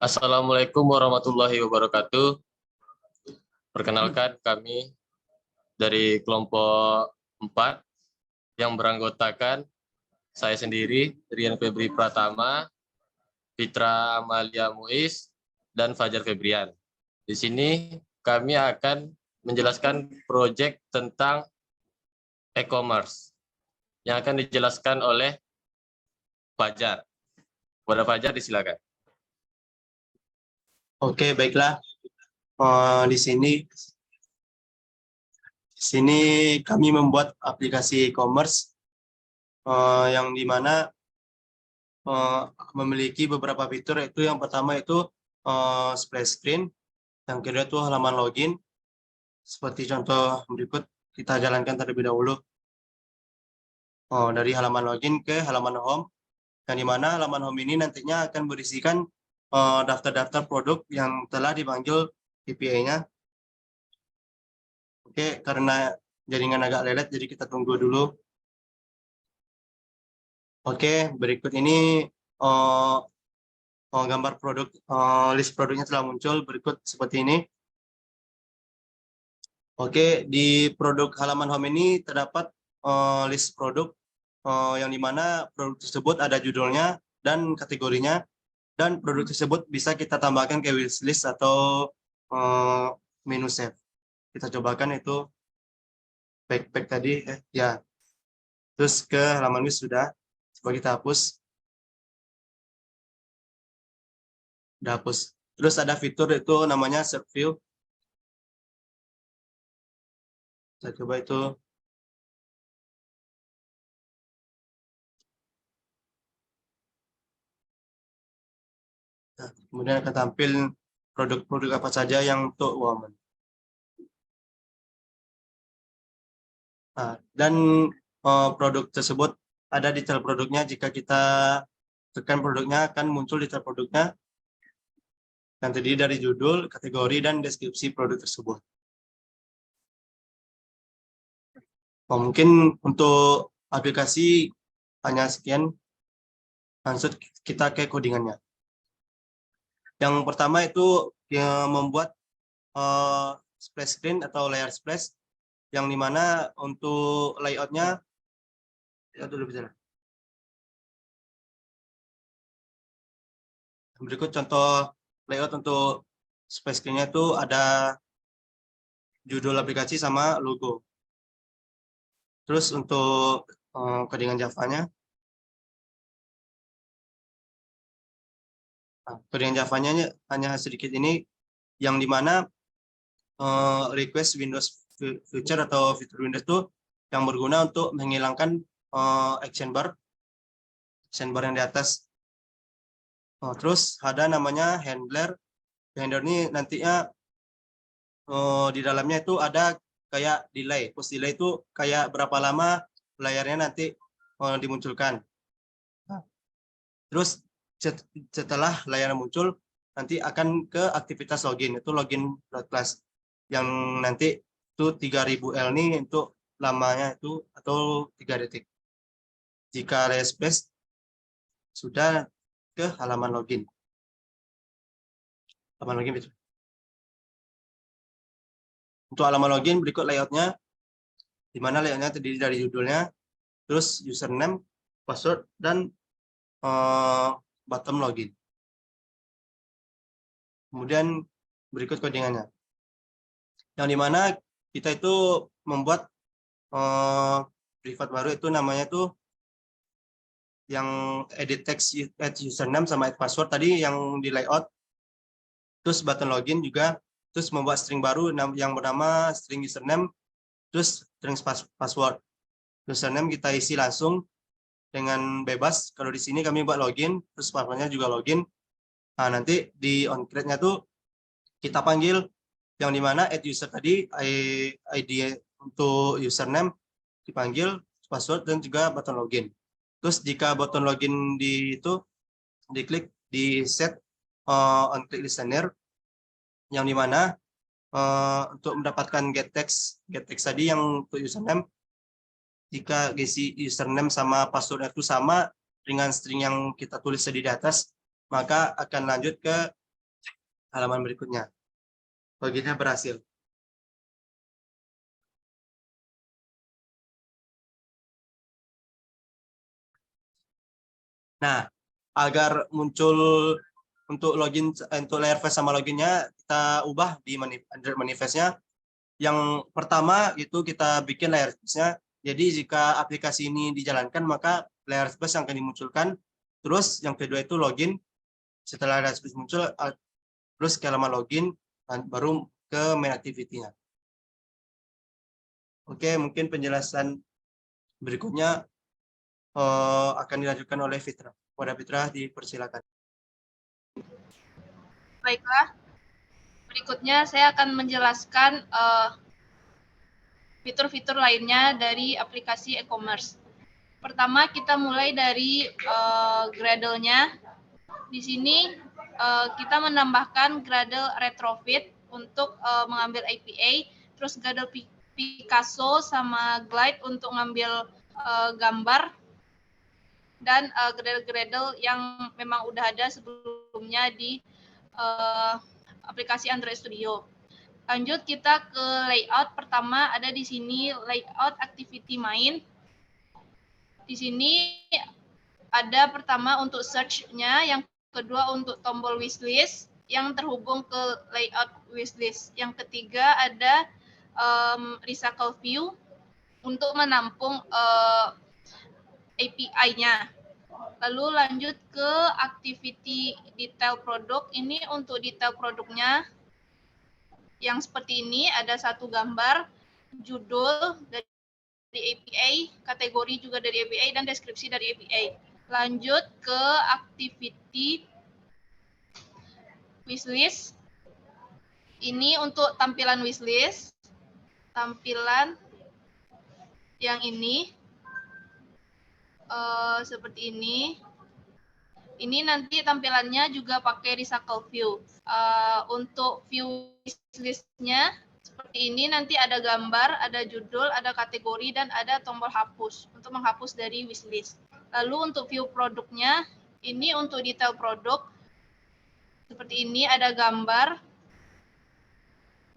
Assalamualaikum warahmatullahi wabarakatuh. Perkenalkan, kami dari kelompok 4 yang beranggotakan saya sendiri, Rian Febri Pratama, Fitra Amalia Muiz, dan Fajar Febrian. Di sini kami akan menjelaskan proyek tentang e-commerce yang akan dijelaskan oleh Fajar. Kepada Fajar, disilakan. Oke, baiklah. Di sini kami membuat aplikasi e-commerce yang dimana memiliki beberapa fitur. Itu yang pertama itu splash screen, yang kedua itu halaman login. Seperti contoh berikut, kita jalankan terlebih dahulu. Dari halaman login ke halaman home, yang dimana halaman home ini nantinya akan berisikan daftar-daftar produk yang telah dipanggil API-nya. Oke, karena jaringan agak lelet, jadi kita tunggu dulu. Oke, berikut ini gambar produk, list produknya telah muncul berikut seperti ini. Oke, di produk halaman home ini terdapat list produk yang dimana produk tersebut ada judulnya dan kategorinya, dan produk tersebut bisa kita tambahkan ke wishlist atau menu save. Kita cobakan itu backpack tadi, ya. Terus ke halaman list sudah, coba kita hapus. Udah hapus. Terus ada fitur itu namanya search view. Saya coba itu. Nah, kemudian akan tampil produk-produk apa saja yang untuk woman. Nah, dan produk tersebut ada detail produknya. Jika kita tekan produknya, akan muncul detail produknya yang terdiri dari judul, kategori, dan deskripsi produk tersebut. Mungkin untuk aplikasi hanya sekian. Langsung kita ke codingannya. Yang pertama itu membuat splash screen atau layar splash, yang dimana untuk layoutnya ya dulu bicara. Berikut contoh layout untuk splash screen-nya itu ada judul aplikasi sama logo. Terus untuk codingan Java-nya, codingan Java-nya hanya sedikit ini, yang dimana request Windows feature atau fitur Windows itu yang berguna untuk menghilangkan action bar yang di atas. Terus ada namanya handler. Handler ini nantinya di dalamnya itu ada kayak delay. Post delay itu kayak berapa lama layarnya nanti dimunculkan. Terus setelah layar muncul, nanti akan ke aktivitas login. Itu login class yang nanti itu 3000L ini untuk lamanya itu atau 3 detik. Jika layar space sudah ke halaman login. Halaman login itu. Untuk halaman login berikut layoutnya, di mana layoutnya terdiri dari judulnya, terus username, password, dan bottom login. Kemudian berikut codingannya, yang dimana kita itu membuat privat baru, itu namanya tuh yang edit text, add username sama add password tadi yang di layout. Terus button login juga, terus membuat string baru yang bernama string username, terus string password. Username kita isi langsung dengan bebas. Kalau di sini kami buat login, terus passwordnya juga login. Nah, nanti di onCreate-nya tuh kita panggil yang dimana add user tadi, ID untuk username dipanggil, password, dan juga button login. Terus jika button login itu diklik di set onClick listener, yang dimana untuk mendapatkan get text tadi, yang untuk username, jika isi username sama password itu sama, dengan string yang kita tulis tadi di atas, maka akan lanjut ke halaman berikutnya. Loginnya berhasil. Nah, agar muncul untuk login untuk layer face sama loginnya, kita ubah di manifestnya. Yang pertama itu kita bikin layer face-nya. Jadi jika aplikasi ini dijalankan, maka layer face yang akan dimunculkan. Terus yang kedua itu login. Setelah layer face muncul, terus ke halaman login, baru ke main activity-nya. Oke, mungkin penjelasan berikutnya akan dilanjutkan oleh Fitra. Kepada Fitra, dipersilakan. Baiklah, berikutnya saya akan menjelaskan fitur-fitur lainnya dari aplikasi e-commerce. Pertama, kita mulai dari Gradle-nya. Di sini kita menambahkan Gradle Retrofit untuk mengambil APA, terus Gradle Picasso sama Glide untuk ngambil gambar, dan Gradle-Gradle yang memang udah ada sebelumnya di aplikasi Android Studio. Lanjut kita ke layout. Pertama ada di sini layout activity main. Di sini ada pertama untuk search-nya, yang kedua untuk tombol wishlist yang terhubung ke layout wishlist. Yang ketiga ada recycle view untuk menampung API-nya. Lalu lanjut ke activity detail produk. Ini untuk detail produknya yang seperti ini, ada satu gambar, judul dari API, kategori juga dari API, dan deskripsi dari API. Lanjut ke activity wishlist. Ini untuk tampilan wishlist. Tampilan yang ini seperti ini. Ini nanti tampilannya juga pakai recycle view. Untuk view wishlist-nya seperti ini, nanti ada gambar, ada judul, ada kategori, dan ada tombol hapus untuk menghapus dari wishlist. Lalu untuk view produknya, ini untuk detail produk. Seperti ini ada gambar.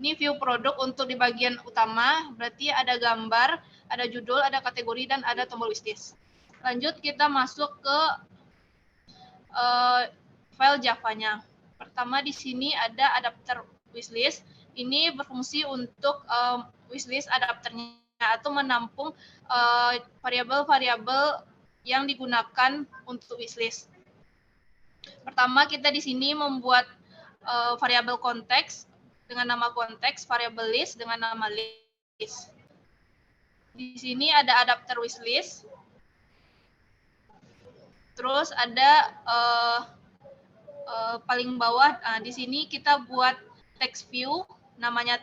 Ini view produk untuk di bagian utama, berarti ada gambar, ada judul, ada kategori, dan ada tombol wishlist. Lanjut kita masuk ke file Java-nya. Pertama di sini ada adapter wishlist. Ini berfungsi untuk wishlist adapternya atau menampung variabel-variabel yang digunakan untuk wishlist. Pertama kita di sini membuat variabel konteks dengan nama konteks, variabel list dengan nama list. Di sini ada adapter wishlist. Terus ada paling bawah, di sini kita buat text view, namanya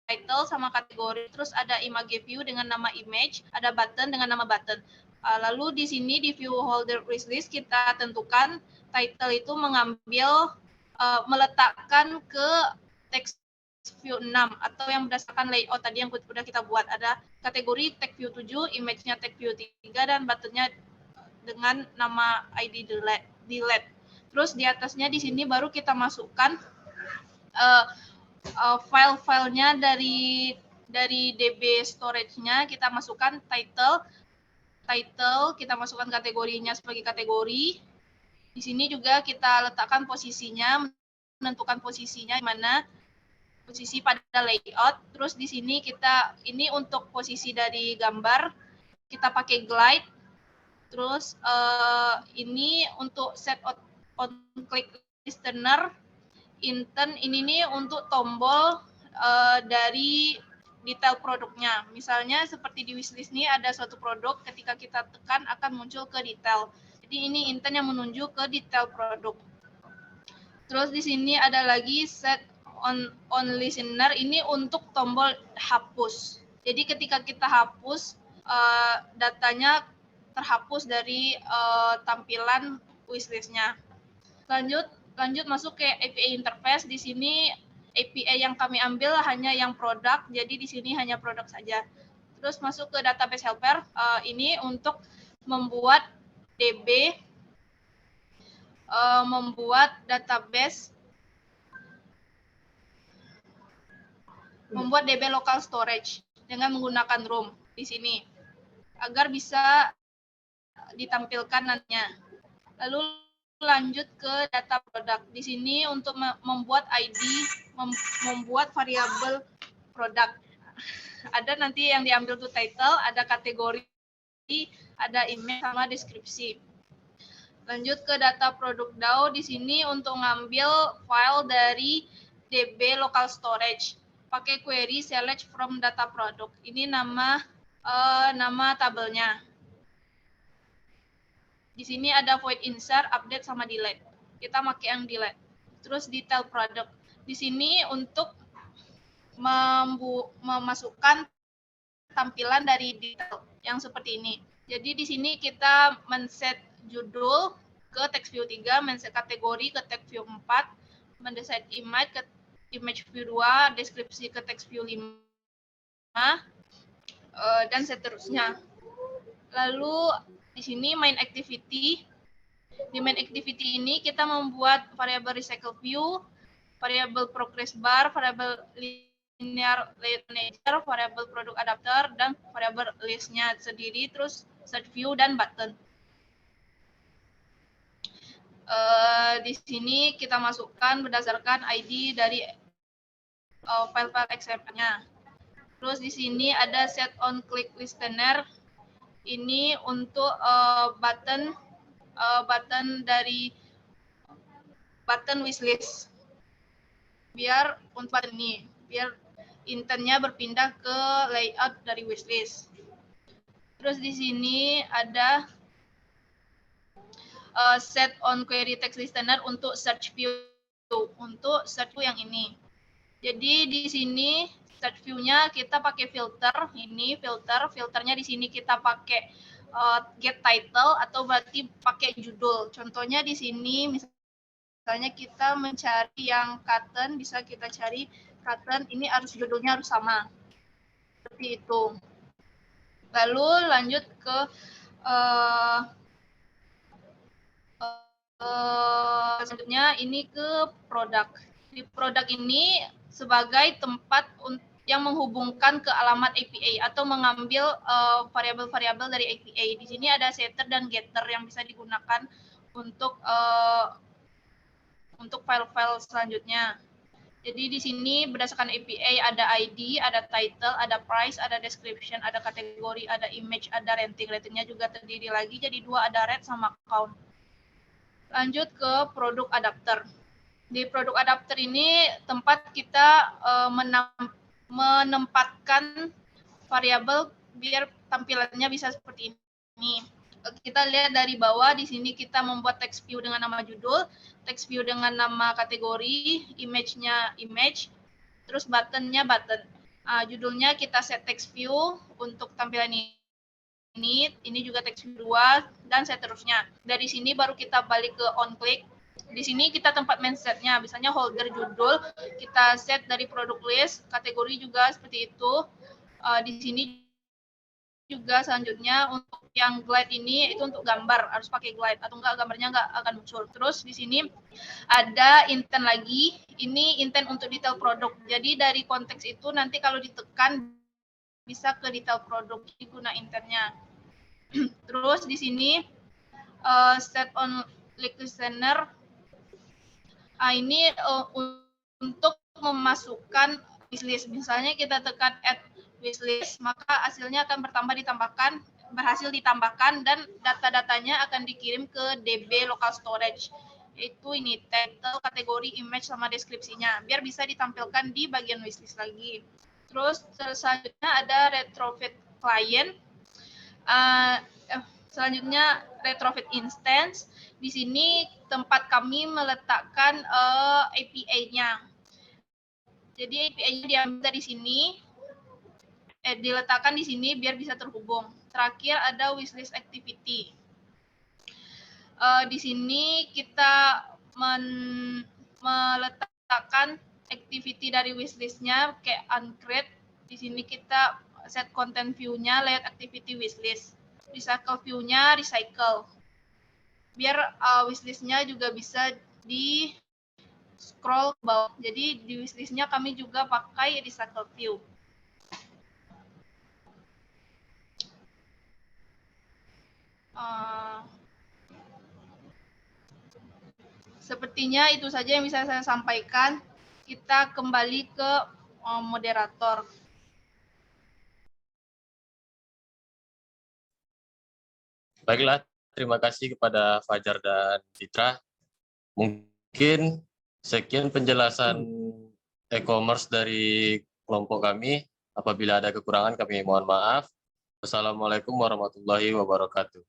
title sama kategori. Terus ada image view dengan nama image, ada button dengan nama button. Lalu di sini di view holder wishlist kita tentukan title itu mengambil, meletakkan ke text view 6 atau yang berdasarkan layout tadi yang sudah kita buat. Ada kategori text view 7, image-nya text view 3, dan button-nya dengan nama ID delete. Terus di atasnya di sini baru kita masukkan file-filenya dari DB storage-nya. Kita masukkan title, kita masukkan kategorinya sebagai kategori. Di sini juga kita letakkan posisinya, menentukan posisinya di mana, posisi pada layout. Terus di sini ini untuk posisi dari gambar, kita pakai glide. Terus ini untuk set on click listener, intent ini nih untuk tombol dari detail produknya. Misalnya seperti di wishlist nih ada suatu produk, ketika kita tekan akan muncul ke detail. Jadi ini intent yang menuju ke detail produk. Terus di sini ada lagi set on listener, ini untuk tombol hapus. Jadi ketika kita hapus, datanya terhapus dari tampilan wishlist-nya. Lanjut masuk ke API interface. Di sini API yang kami ambil hanya yang produk, jadi di sini hanya produk saja. Terus masuk ke database helper, ini untuk membuat DB membuat database, membuat DB local storage dengan menggunakan room di sini agar bisa ditampilkan nantinya. Lalu lanjut ke data produk. Di sini untuk membuat ID, membuat variabel produk. Ada nanti yang diambil tuh title, ada kategori, ada image sama deskripsi. Lanjut ke data produk DAO. Di sini untuk ngambil file dari DB local storage. Pakai query select from data product. Ini nama tabelnya. Di sini ada void insert, update, sama delete. Kita pakai yang delete. Terus detail product. Di sini untuk memasukkan tampilan dari detail yang seperti ini. Jadi di sini kita men-set judul ke text view 3, men-set kategori ke text view 4, men-set image ke image view 2, deskripsi ke text view 5, dan seterusnya. Lalu di sini main activity. Di main activity ini kita membuat variabel recycle view, variabel progress bar, variabel linear layout manager, variabel product adapter, dan variabel listnya sendiri, terus search view dan button. Di sini kita masukkan berdasarkan ID dari file-file XML-nya. Terus di sini ada set on click listener. Ini untuk button dari button wishlist. Biar untuk button ini, biar intentnya berpindah ke layout dari wishlist. Terus di sini ada set on query text listener untuk search view, untuk search view yang ini. Jadi di sini search view-nya kita pakai filter, ini filternya di sini kita pakai get title atau berarti pakai judul. Contohnya di sini misalnya kita mencari yang cotton, bisa kita cari cotton, ini harus judulnya harus sama. Seperti itu. Lalu lanjut ke selanjutnya ini ke produk. Di produk ini sebagai tempat yang menghubungkan ke alamat API atau mengambil variabel-variabel dari API. Di sini ada setter dan getter yang bisa digunakan untuk file-file selanjutnya. Jadi di sini berdasarkan API ada ID, ada title, ada price, ada description, ada kategori, ada image, ada rating. Ratingnya juga terdiri lagi jadi 2, ada rate sama count. Lanjut ke produk adapter. Di produk adapter ini tempat kita menempatkan variabel biar tampilannya bisa seperti ini. Kita lihat dari bawah, di sini kita membuat text view dengan nama judul, text view dengan nama kategori, image-nya image, terus button-nya button. Judulnya kita set text view untuk tampilan ini juga text view 2, dan seterusnya. Dari sini baru kita balik ke on click. Di sini kita tempat main setnya, misalnya holder judul, kita set dari product list, kategori juga seperti itu. Di sini juga selanjutnya untuk yang glide ini itu untuk gambar, harus pakai glide atau enggak gambarnya enggak akan muncul. Terus di sini ada intent lagi, ini intent untuk detail produk. Jadi dari konteks itu nanti kalau ditekan bisa ke detail produk, guna intentnya. Terus di sini set on click listener, ini untuk memasukkan wishlist. Misalnya kita tekan add wishlist, maka hasilnya akan berhasil ditambahkan, dan data-datanya akan dikirim ke DB local storage. Itu ini title, kategori, image, sama deskripsinya, biar bisa ditampilkan di bagian wishlist lagi. Terus selanjutnya ada retrofit client. Selanjutnya retrofit instance. Di sini tempat kami meletakkan API-nya. Jadi API-nya diambil dari sini, diletakkan di sini biar bisa terhubung. Terakhir ada wishlist activity. Di sini kita meletakkan activity dari wishlist-nya kayak uncreate. Di sini kita set content view-nya, layout activity wishlist. Recycle view-nya recycle. biar wishlist-nya juga bisa di scroll ke bawah. Jadi di wishlist-nya kami juga pakai recycle view. Sepertinya itu saja yang bisa saya sampaikan. Kita kembali ke moderator. Baiklah, terima kasih kepada Fajar dan Citra. Mungkin sekian penjelasan e-commerce dari kelompok kami. Apabila ada kekurangan, kami mohon maaf. Wassalamualaikum warahmatullahi wabarakatuh.